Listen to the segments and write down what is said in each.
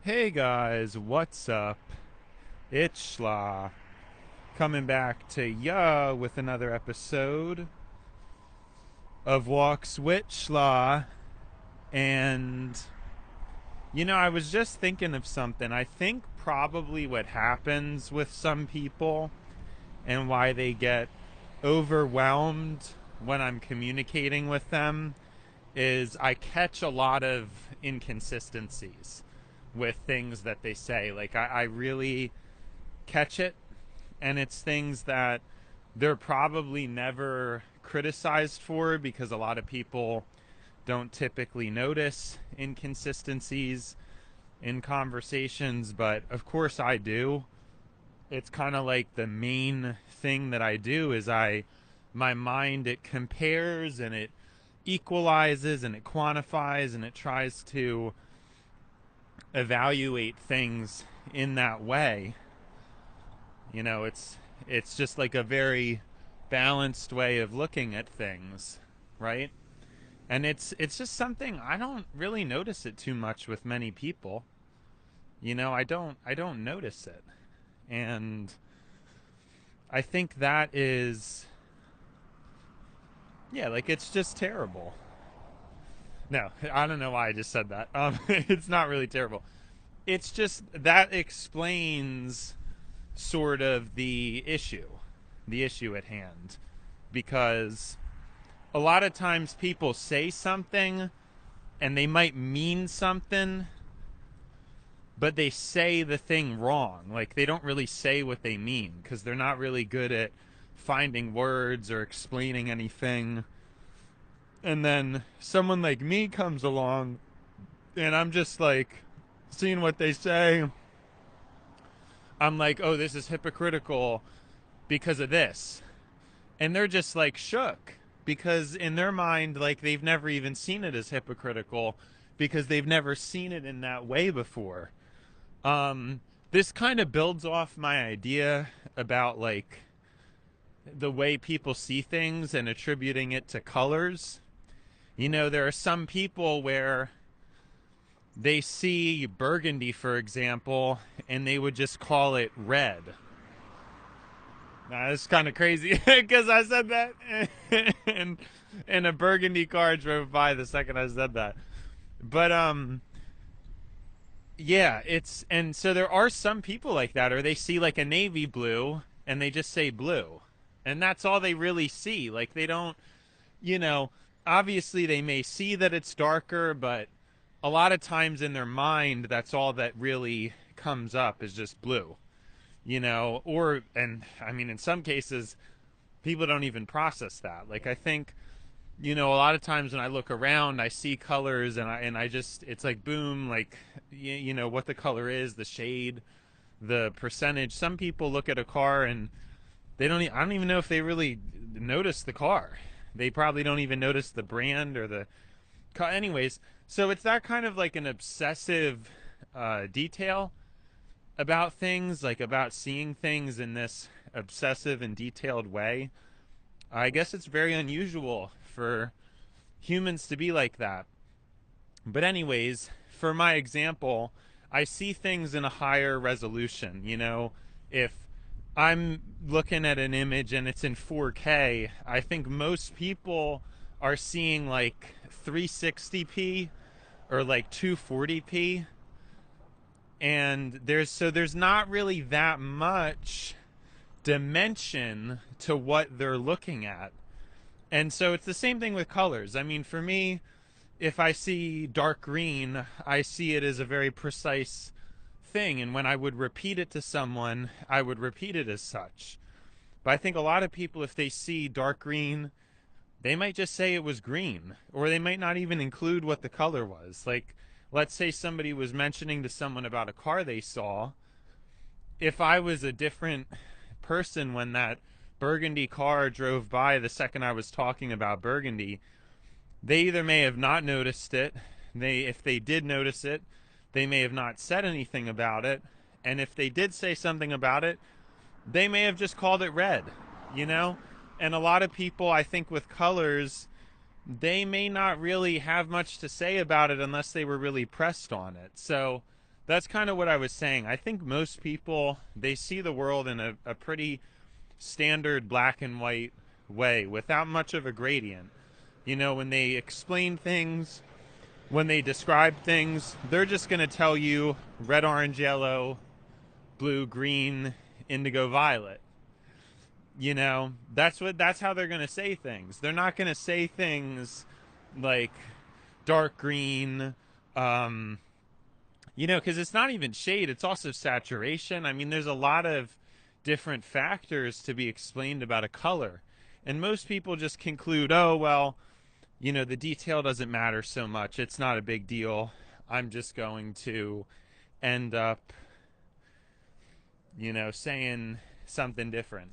Hey guys, what's up? It's Schla coming back to ya with another episode of Walks with Schla. And, I was just thinking of something. I think probably what happens with some people and why they get overwhelmed when I'm communicating with them is I catch a lot of inconsistencies with things that they say. Like, I really catch it, and it's things that they're probably never criticized for because a lot of people don't typically notice inconsistencies in conversations, but of course I do. It's kind of like the main thing that I do is my mind, it compares and it equalizes and it quantifies and it tries to evaluate things in that way. It's just like a very balanced way of looking at things, right? And it's just something I don't really notice it too much with many people. I don't notice it. And I think that is, yeah, like it's just terrible. No, I don't know why I just said that. It's not really terrible. It's just that explains sort of the issue at hand, because a lot of times people say something and they might mean something, but they say the thing wrong. Like they don't really say what they mean because they're not really good at finding words or explaining anything. And then someone like me comes along and I'm just like seeing what they say. I'm like, oh, this is hypocritical because of this. And they're just like shook because in their mind, like they've never even seen it as hypocritical because they've never seen it in that way before. Um, this kind of builds off my idea about like the way people see things and attributing it to colors. There are some people where they see burgundy, for example, and they would just call it red. Now, that's kind of crazy because I said that, and and a burgundy car drove by the second I said that. But yeah, it's and so there are some people like that, or they see like a navy blue and they just say blue, and that's all they really see. Like they don't, you know, obviously they may see that it's darker, but a lot of times in their mind, that's all that really comes up is just blue. Or and I mean, in some cases, people don't even process that. Like I think, a lot of times when I look around, I see colors and I just it's like boom, like what the color is, the shade, the percentage. Some people look at a car and I don't even know if they really notice the car. They probably don't even notice the brand or the anyways. So it's that kind of like an obsessive detail about things, like about seeing things in this obsessive and detailed way. I guess it's very unusual for humans to be like that. But, anyways, for my example, I see things in a higher resolution. If I'm looking at an image and it's in 4K, I think most people are seeing like 360p or like 240p. And there's not really that much dimension to what they're looking at. And so it's the same thing with colors. I mean, for me, if I see dark green, I see it as a very precise thing. And when I would repeat it to someone, I would repeat it as such. But I think a lot of people, if they see dark green, they might just say it was green, or they might not even include what the color was. Like, let's say somebody was mentioning to someone about a car they saw. If I was a different person when that burgundy car drove by the second I was talking about burgundy, they either may have not noticed it. If they did notice it, they may have not said anything about it. And if they did say something about it, they may have just called it red, you know? And a lot of people, I think, with colors, they may not really have much to say about it unless they were really pressed on it. So that's kind of what I was saying. I think most people, they see the world in a pretty standard black and white way without much of a gradient. You know, when they explain things, when they describe things, they're just going to tell you red, orange, yellow, blue, green, indigo, violet. You know, that's how they're going to say things. They're not going to say things like dark green, um, you know, because it's not even shade, it's also saturation. I mean, there's a lot of different factors to be explained about a color. And most people just conclude, oh, well, you know, the detail doesn't matter so much. It's not a big deal. I'm just going to end up, you know, saying something different.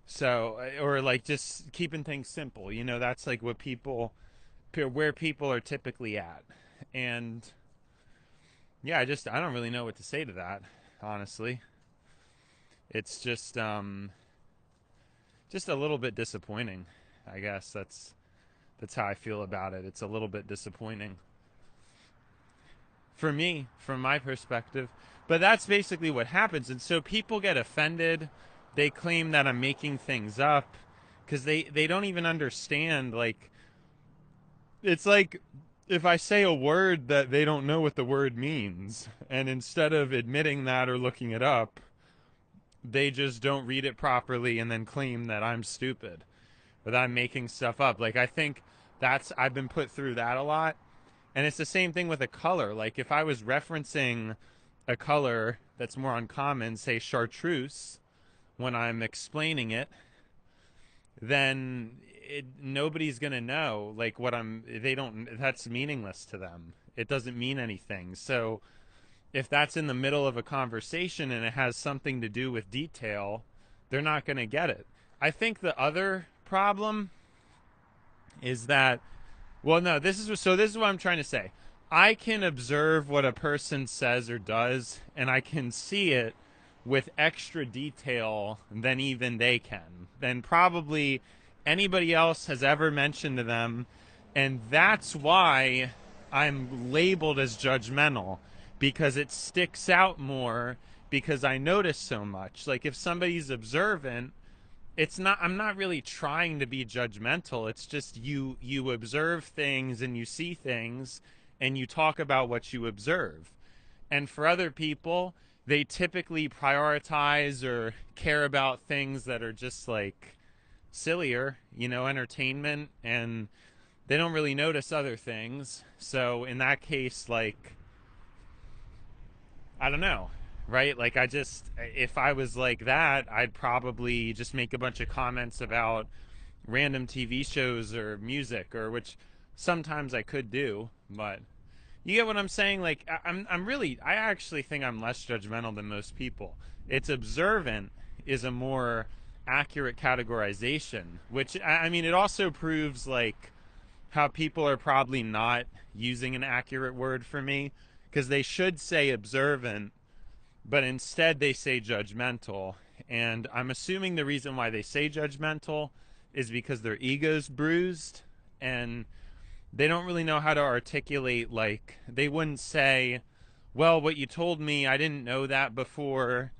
So, or like just keeping things simple, you know, that's like what people, where people are typically at. And yeah, I don't really know what to say to that, honestly. It's just a little bit disappointing. I guess that's how I feel about it. It's a little bit disappointing for me, from my perspective. But that's basically what happens. And so people get offended. They claim that I'm making things up because they don't even understand. Like, it's like if I say a word that they don't know what the word means, and instead of admitting that or looking it up, they just don't read it properly and then claim that I'm stupid or that I'm making stuff up. Like, I think I've been put through that a lot. And it's the same thing with a color. Like, if I was referencing a color that's more uncommon, say chartreuse, when I'm explaining it, then nobody's going to know, like, they don't, that's meaningless to them. It doesn't mean anything. So if that's in the middle of a conversation and it has something to do with detail, they're not going to get it. I think the other problem is that, well, no, this is what I'm trying to say. I can observe what a person says or does, and I can see it with extra detail than even they can, than probably anybody else has ever mentioned to them. And that's why I'm labeled as judgmental, because it sticks out more because I notice so much. Like, if somebody's observant, I'm not really trying to be judgmental. It's just you observe things and you see things and you talk about what you observe. And for other people, they typically prioritize or care about things that are just like sillier, you know, entertainment, and they don't really notice other things. So in that case, like, I don't know, right? Like, if I was like that, I'd probably just make a bunch of comments about random TV shows or music, or which sometimes I could do, but you get what I'm saying? Like, I actually think I'm less judgmental than most people. It's observant is a more accurate categorization, which, I mean, it also proves, like, how people are probably not using an accurate word for me, because they should say observant, but instead they say judgmental. And I'm assuming the reason why they say judgmental is because their ego's bruised and they don't really know how to articulate. Like, they wouldn't say, well, what you told me, I didn't know that before,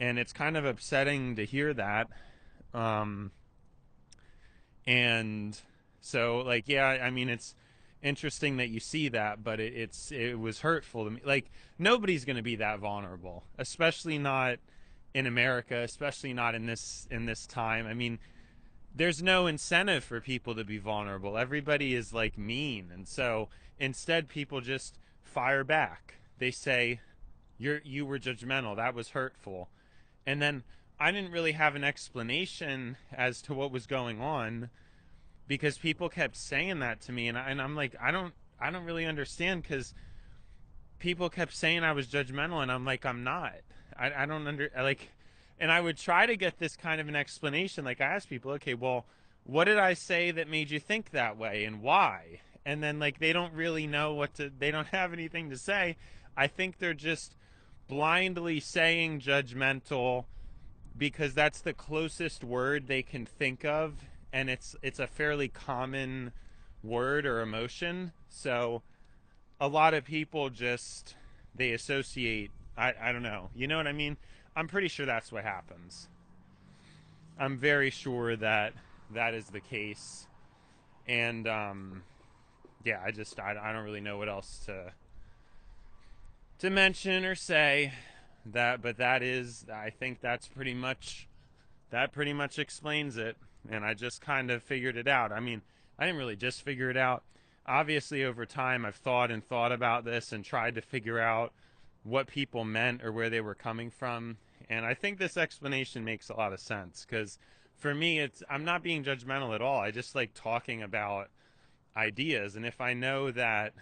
and it's kind of upsetting to hear that. um and so, like, yeah, I mean, it's interesting that you see that, but it was hurtful to me. Like, nobody's going to be that vulnerable, especially not in America, especially not in this time. I mean, there's no incentive for people to be vulnerable. Everybody is like mean, and so instead people just fire back. They say, you were judgmental, that was hurtful. And then I didn't really have an explanation as to what was going on, because people kept saying that to me, and I'm like, I don't really understand, because people kept saying I was judgmental, and I'm like, I'm not. I don't like, and I would try to get this kind of an explanation. Like, I asked people, okay, well, what did I say that made you think that way, and why? And then, like, they don't really know they don't have anything to say. I think they're just blindly saying judgmental because that's the closest word they can think of, and it's a fairly common word or emotion. So a lot of people just they associate. I don't know. You know what I mean? I'm pretty sure that's what happens. I'm very sure that that is the case. And yeah, I don't really know what else to mention or say that, but that is, I think that's pretty much, that pretty much explains it. And I just kind of figured it out. I mean, I didn't really just figure it out. Obviously, over time, I've thought and thought about this and tried to figure out what people meant or where they were coming from. And I think this explanation makes a lot of sense because for me, I'm not being judgmental at all. I just like talking about ideas. And if I know that,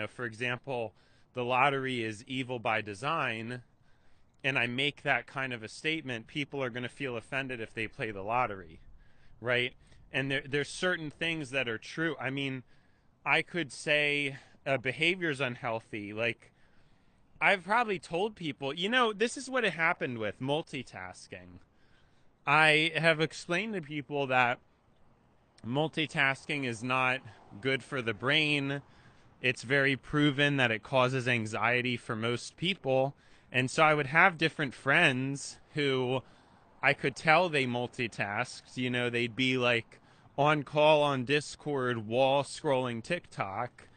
for example, the lottery is evil by design, and I make that kind of a statement, people are going to feel offended if they play the lottery, right? And there's certain things that are true. I mean, I could say behavior is unhealthy. Like, I've probably told people, this is what it happened with multitasking. I have explained to people that multitasking is not good for the brain. It's very proven that it causes anxiety for most people. And so I would have different friends who I could tell they multitasked. They'd be like on call on Discord, wall scrolling TikTok.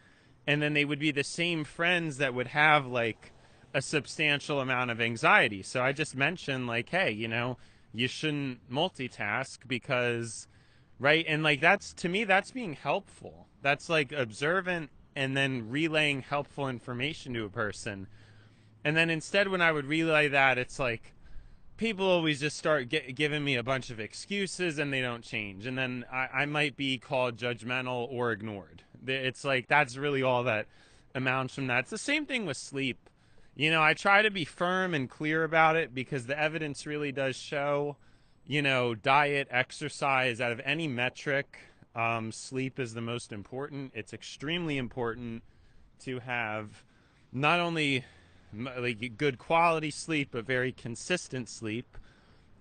And then they would be the same friends that would have like a substantial amount of anxiety. So I just mentioned, like, hey, you shouldn't multitask because, right? And like, that's, to me, that's being helpful. That's like observant and then relaying helpful information to a person. And then instead, when I would relay that, it's like people always just start giving me a bunch of excuses and they don't change. And then I might be called judgmental or ignored. It's like that's really all that amounts from that. It's the same thing with sleep. I try to be firm and clear about it because the evidence really does show, diet, exercise, out of any metric, sleep is the most important. It's extremely important to have not only like good quality sleep, but very consistent sleep.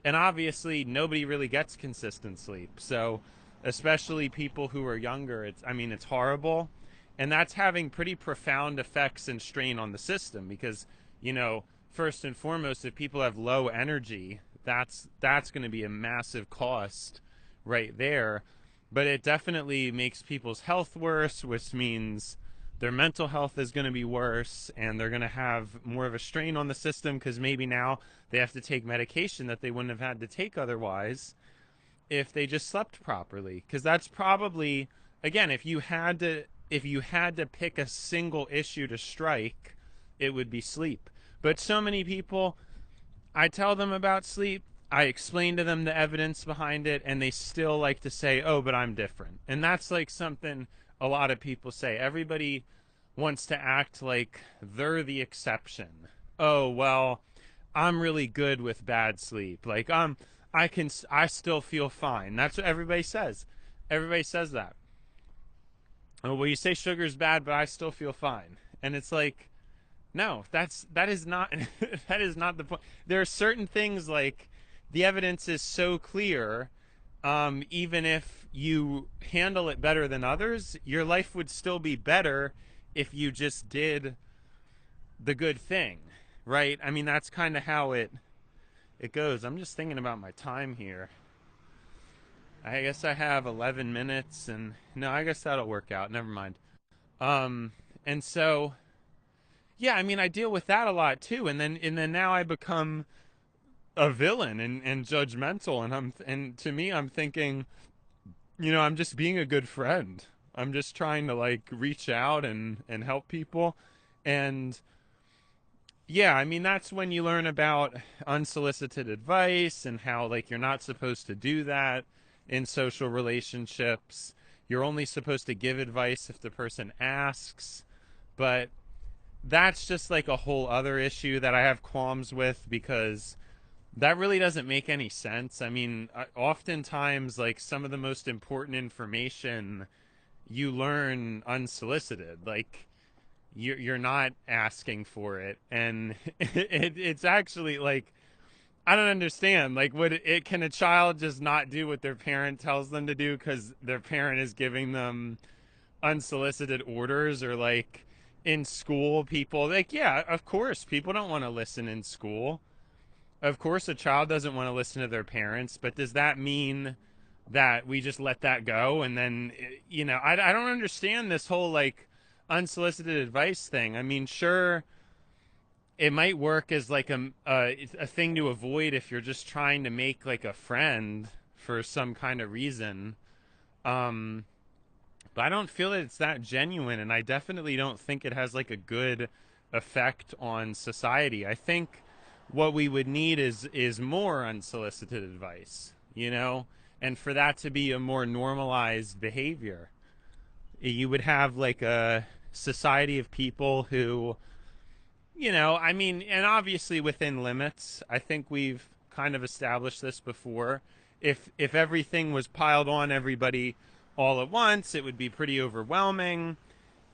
And obviously, nobody really gets consistent sleep. So, especially people who are younger, it's horrible. And that's having pretty profound effects and strain on the system because, first and foremost, if people have low energy, that's going to be a massive cost right there. But it definitely makes people's health worse, which means their mental health is going to be worse and they're going to have more of a strain on the system because maybe now they have to take medication that they wouldn't have had to take otherwise if they just slept properly. Because that's probably, again, if you had to pick a single issue to strike, it would be sleep. But so many people, I tell them about sleep, I explain to them the evidence behind it, and they still like to say, oh, but I'm different. And that's like something a lot of people say. Everybody wants to act like they're the exception. Oh, well, I'm really good with bad sleep. Like, I still feel fine. That's what everybody says. Everybody says that. Oh, well, you say sugar's bad, but I still feel fine. And it's like, no, that is not that is not the point. There are certain things like the evidence is so clear, even if you handle it better than others, your life would still be better if you just did the good thing, right? I mean, that's kind of how it goes. I'm just thinking about my time here. I guess I have 11 minutes and no, I guess that'll work out. Never mind. Um and so yeah, I mean, I deal with that a lot too, and then now I become a villain and judgmental, and to me, I'm thinking, I'm just being a good friend. I'm just trying to like reach out and help people, and yeah, I mean, that's when you learn about unsolicited advice and how like you're not supposed to do that in social relationships. You're only supposed to give advice if the person asks, but that's just like a whole other issue that I have qualms with because that really doesn't make any sense. I mean, oftentimes, like some of the most important information you learn unsolicited. Like you're not asking for it, and it's actually like I don't understand. Like, can a child just not do what their parent tells them to do because their parent is giving them unsolicited orders, or like in school, people like, yeah, of course, people don't want to listen in school. Of course, a child doesn't want to listen to their parents, but does that mean that we just let that go? And then, I don't understand this whole like unsolicited advice thing. I mean, sure, it might work as like a thing to avoid if you're just trying to make like a friend for some kind of reason. Um, but I don't feel that it's that genuine, and I definitely don't think it has like a good effect on society. I think what we would need is more unsolicited advice, and for that to be a more normalized behavior. You would have like a society of people who, I mean, and obviously within limits. I think we've kind of established this before. If everything was piled on everybody all at once, it would be pretty overwhelming.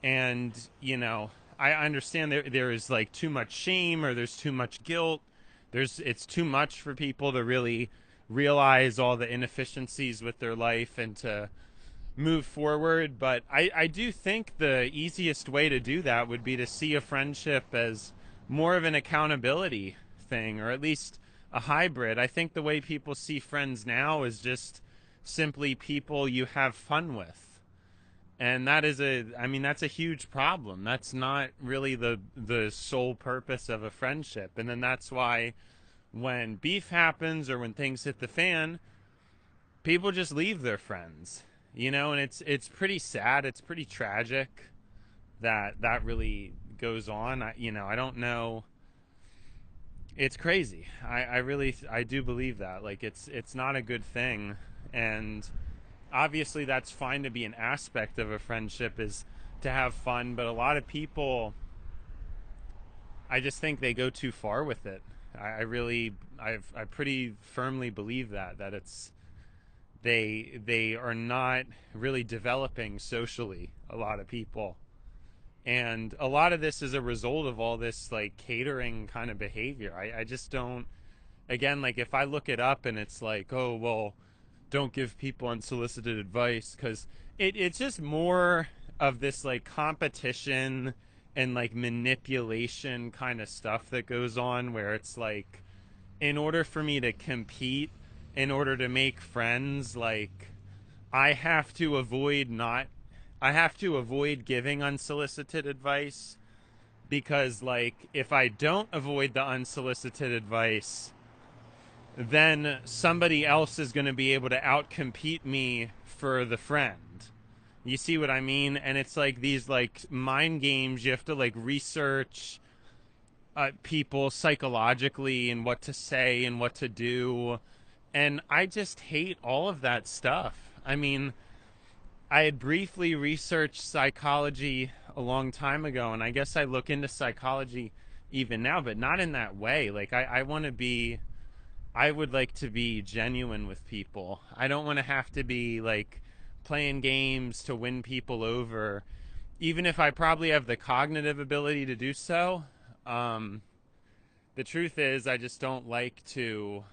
And I understand there is like too much shame, or there's too much guilt. It's too much for people to really realize all the inefficiencies with their life and to move forward. But I do think the easiest way to do that would be to see a friendship as more of an accountability thing, or at least a hybrid. I think the way people see friends now is just simply people you have fun with. And I mean, that's a huge problem. That's not really the sole purpose of a friendship. And then that's why when beef happens or when things hit the fan, people just leave their friends. And it's pretty sad. It's pretty tragic that that really goes on. I don't know. It's crazy. I really I do believe that. Like it's not a good thing. And obviously that's fine to be an aspect of a friendship, is to have fun, but a lot of people, I just think they go too far with it. I really I pretty firmly believe that it's they are not really developing socially, a lot of people. And a lot of this is a result of all this like catering kind of behavior. I just don't, again, like if I look it up and it's like, oh well, don't give people unsolicited advice, because it's just more of this like competition and like manipulation kind of stuff that goes on, where it's like, in order for me to compete, in order to make friends, like I have to avoid not I have to avoid giving unsolicited advice, because like if I don't avoid the unsolicited advice, then somebody else is going to be able to outcompete me for the friend. You see what I mean? And it's like these like mind games. You have to like research people psychologically and what to say and what to do. And I just hate all of that stuff. I mean, I had briefly researched psychology a long time ago, and I guess I look into psychology even now, but not in that way. Like, I want to be, I would like to be genuine with people. I don't want to have to be like playing games to win people over, even if I probably have the cognitive ability to do so. Um, the truth is, I just don't like to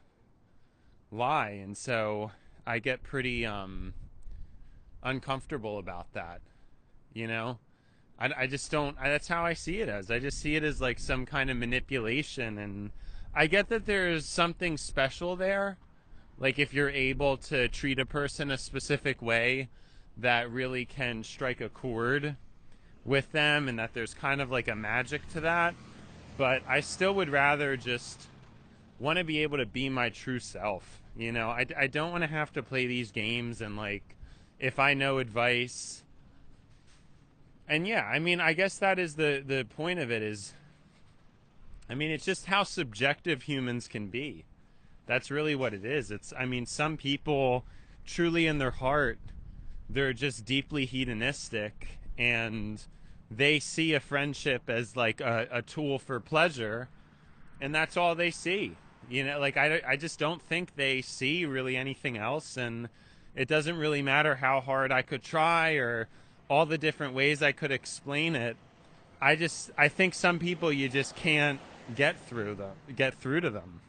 lie, and so I get pretty uncomfortable about that. You know, I just don't. That's how I see it as. I just see it as like some kind of manipulation, and I get that there's something special there. Like if you're able to treat a person a specific way that really can strike a chord with them, and that there's kind of like a magic to that. But I still would rather just want to be able to be my true self. I don't want to have to play these games and like, if I know advice. And yeah, I mean, I guess that is the point of it is, I mean, it's just how subjective humans can be. That's really what it is. I mean, some people truly in their heart, they're just deeply hedonistic, and they see a friendship as like a tool for pleasure, and that's all they see. Like I just don't think they see really anything else, and it doesn't really matter how hard I could try or all the different ways I could explain it. I think some people you just can't get through to them,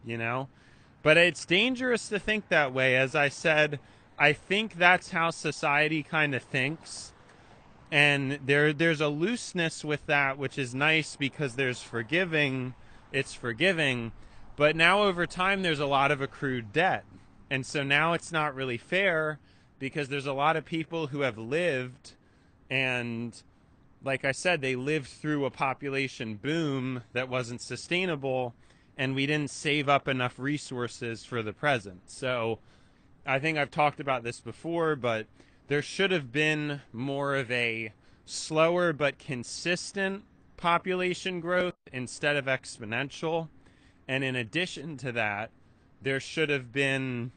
you know? But it's dangerous to think that way. As I said, I think that's how society kind of thinks. And there's a looseness with that, which is nice because there's forgiving, it's forgiving, but now over time there's a lot of accrued debt. And so now it's not really fair because there's a lot of people who have lived, and like I said, they lived through a population boom that wasn't sustainable, and we didn't save up enough resources for the present. So I think I've talked about this before, but there should have been more of a slower but consistent population growth instead of exponential. And in addition to that, there should have been,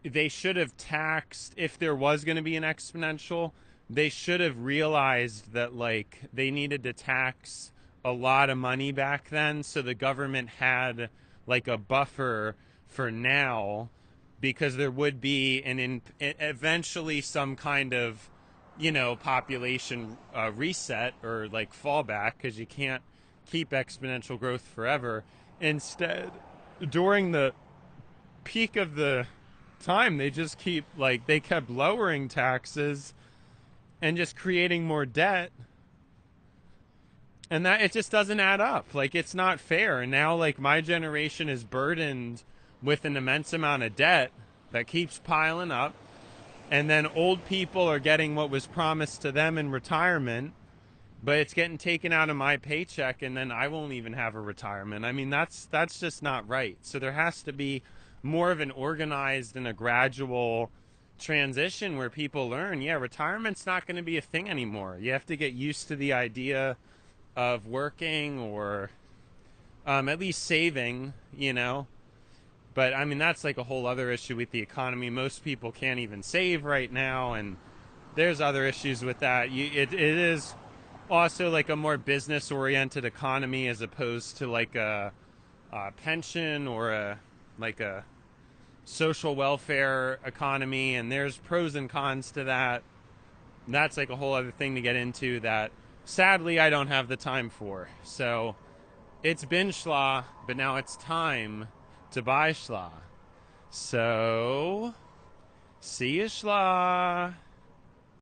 they should have taxed, if there was going to be an exponential, they should have realized that like they needed to tax a lot of money back then, so the government had like a buffer for now, because there would be eventually some kind of, you know, population reset or like fallback, because you can't keep exponential growth forever. Instead, during the peak of the time, they just keep like they kept lowering taxes and just creating more debt, and that it just doesn't add up. Like, it's not fair. And now like my generation is burdened with an immense amount of debt that keeps piling up, and then old people are getting what was promised to them in retirement, but it's getting taken out of my paycheck, and then I won't even have a retirement. I mean, that's just not right. So there has to be more of an organized and a gradual transition where people learn, yeah, retirement's not going to be a thing anymore. You have to get used to the idea of working, or at least saving, you know. But I mean, that's like a whole other issue with the economy. Most people can't even save right now, and there's other issues with that. It is also like a more business oriented economy as opposed to like a pension or a like a social welfare economy, and there's pros and cons to that. And that's like a whole other thing to get into that sadly I don't have the time for. So it's been schla, but now it's time to buy schla. So see you schla.